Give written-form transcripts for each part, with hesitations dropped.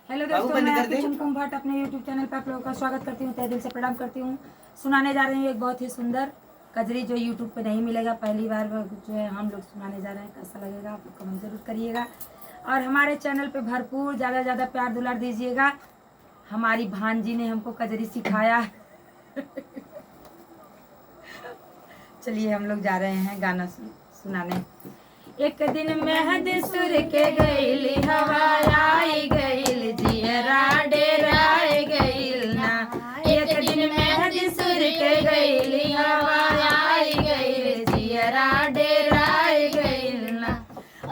Hello दोस्तों, मैं आपकी कुमकुम भट्ट अपने यूट्यूब चैनल पर आप लोगों का स्वागत करती हूँ, तहे दिल से प्रणाम करती हूँ। सुनाने जा रही हूँ एक बहुत ही सुंदर कजरी जो यूट्यूब पे नहीं मिलेगा, पहली बार जो है हम लोग सुनाने जा रहे हैं। कैसा लगेगा आप लोग कमेंट जरूर करिएगा और हमारे चैनल पे भरपूर ज़्यादा ज़्यादा प्यार दुलार दीजिएगा। हमारी भांजी ने हमको कजरी सिखाया। चलिए हम लोग जा रहे हैं गाना सुनाने। एक दिन मेहद सुर के गईली हवा आई गईल जियरा डेराए गईल ना। एक दिन मेहद सुर के गईली हवा आई गईल जियरा डेराए गईल ना।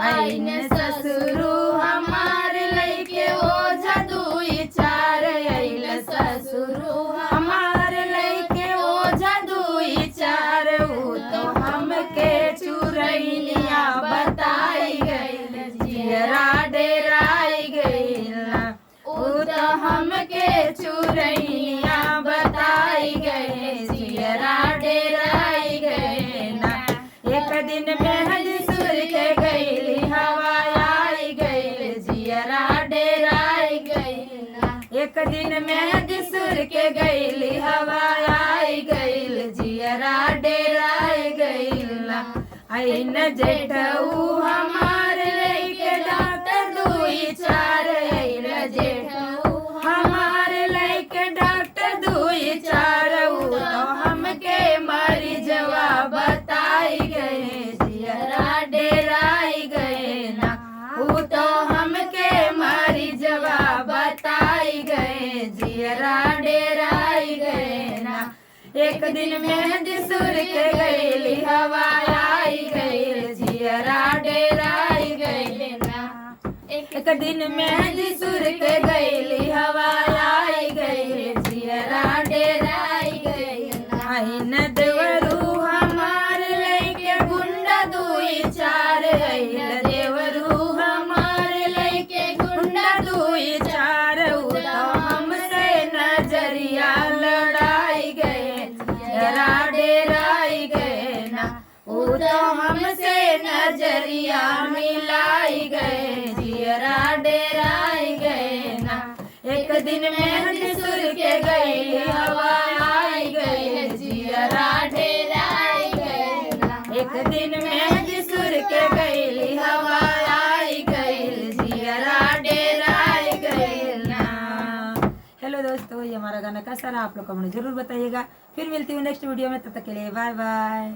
आईन ससुरु हमार लइके ओझा दुई चार आइल ससुरु हमार लइके ओझा दुई चार। ऊ तो हमके चुरैनिया बताई गईल जियरा डेराई गईल ना। ऊ तो हमके चुरैनिया बताई गईल जियरा डेराई गईल ना। एक दिन मेहद सुर के गईली हवा आई गईल जियरा डेराई गईल ना। एक दिन मेहद सुर के गईली हवा आई गईल जियरा डेराई गईल ना। आईन जेठऊ हमार लइके डॉक्टर दुई चार आइल जेठऊ हमार लइके डॉक्टर दुई चार। ऊ तो हमके मरीजवा बताई गए जियरा डेराई गए ना। ऊ तो हमके मरीजवा बताई गए जियरा डेराई गए ना। एक दिन मेहद सुर के गईली हवा आई गईल जियरा डेराई गईल ना। एक दिन मेहद सुर के गईली हवा आई गईल जियरा डेराई गईल ना। आईन देवरू हमार लइके गुंडा दुई चार आइल देवरू हमार लइके गुंडा दुई चार। ऊ तो हमसे नजरिया लड़ाई गए जियरा डेराई गए ना। ऊ तो हमसे नजरिया मिलाई गए जियरा डेराई गए ना। एक दिन मेहद सुर के गईली हवा आई गए जियरा डेराई गए ना। एक दिन मेहद सुर के गईली हवा आई गई जियरा डेराई गए ना। हेलो दोस्तों, ये हमारा गाना कैसा रहा आप लोग कमेंट जरूर बताइएगा। फिर मिलती हूँ नेक्स्ट वीडियो में, तब तक के लिए बाय बाय।